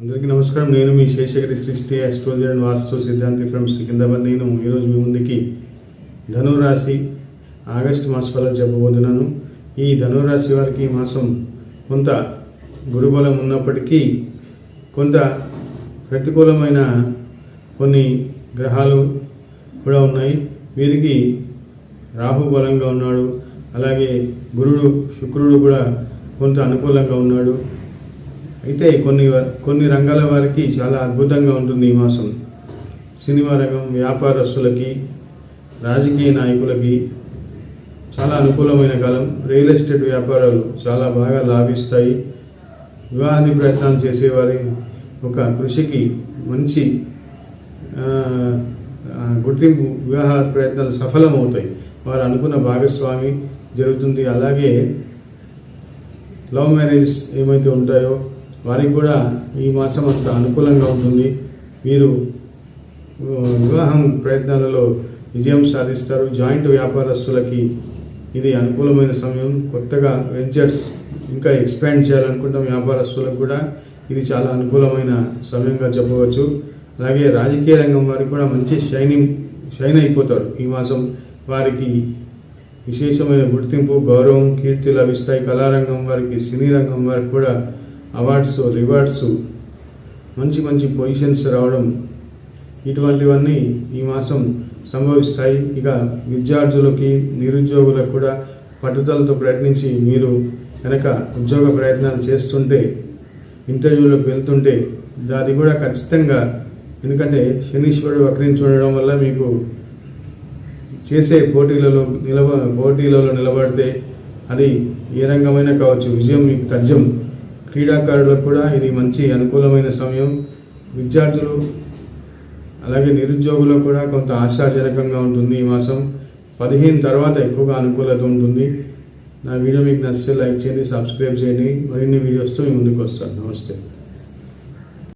అందరికీ నమస్కారం. నేను మీ శేషగిరి సృష్టి ఆస్ట్రాలజీ అండ్ వాస్తు సిద్ధాంతి ఫ్రమ్ సికింద్రాబాద్. నేను ఈరోజు మీ ముందుకి ధనురాశి ఆగస్టు మాస ఫలాలు చెప్పబోతున్నాను. ఈ ధనురాశి వారికి ఈ మాసం కొంత గురుబలం ఉన్నప్పటికీ కొంత ప్రతికూలమైన కొన్ని గ్రహాలు కూడా ఉన్నాయి. వీరికి రాహు బలంగా ఉన్నాడు, అలాగే శుక్రుడు కూడా కొంత అనుకూలంగా ఉన్నాడు. అయితే కొన్ని రంగాల వారికి చాలా అద్భుతంగా ఉంటుంది ఈ మాసం. సినిమా రంగం, వ్యాపారస్తులకి, రాజకీయ నాయకులకి చాలా అనుకూలమైన కాలం. రియల్ ఎస్టేట్ వ్యాపారాలు చాలా బాగా లాభిస్తాయి. వివాహాది ప్రయత్నాలు చేసేవారి ఒక కృషికి మంచి గుర్తింపు, వివాహ ప్రయత్నాలు సఫలమవుతాయి. వారు అనుకున్న భాగస్వామి జరుగుతుంది. అలాగే లవ్ మ్యారేజెస్ ఏమైతే ఉంటాయో వారికి కూడా ఈ మాసం అంత అనుకూలంగా ఉంటుంది. వీరు వివాహం ప్రయత్నాలలో విజయం సాధిస్తారు. జాయింట్ వ్యాపారస్తులకి ఇది అనుకూలమైన సమయం. కొత్తగా వెంచర్స్ ఇంకా ఎక్స్పాండ్ చేయాలనుకుంటాం వ్యాపారస్తులకు కూడా ఇది చాలా అనుకూలమైన సమయంగా చెప్పవచ్చు. అలాగే రాజకీయ రంగం వారికి కూడా మంచి షైన్ అయిపోతారు. ఈ మాసం వారికి విశేషమైన గుర్తింపు, గౌరవం, కీర్తి లభిస్తాయి. కళారంగం వారికి, సినీ రంగం వారికి కూడా అవార్డ్స్, రివార్డ్స్, మంచి పొజిషన్స్ రావడం ఇటువంటివన్నీ ఈ మాసం సంభవిస్తాయి. ఇక విద్యార్థులకి, నిరుద్యోగులకు కూడా పట్టుదలతో ప్రయత్నించి మీరు కనుక ఉద్యోగ ప్రయత్నాలు చేస్తుంటే, ఇంటర్వ్యూలకు వెళ్తుంటే అది కూడా ఖచ్చితంగా, ఎందుకంటే శనీశ్వరుడు వక్రించి ఉండడం వల్ల మీకు చేసే పోటీలలో నిలబడితే అది ఏ రంగమైనా కావచ్చు, విజయం మీకు తథ్యం. క్రీడాకారులకు కూడా ఇది మంచి అనుకూలమైన సమయం. విద్యార్థులు అలాగే నిరుద్యోగులకు కూడా కొంత ఆశాజనకంగా ఉంటుంది ఈ మాసం. 15 తర్వాత ఎక్కువగా అనుకూలత ఉంటుంది. నా వీడియో మీకు నచ్చితే లైక్ చేయండి, సబ్స్క్రైబ్ చేయండి. మరిన్ని వీడియోస్తో మీ ముందుకు వస్తాను. నమస్తే.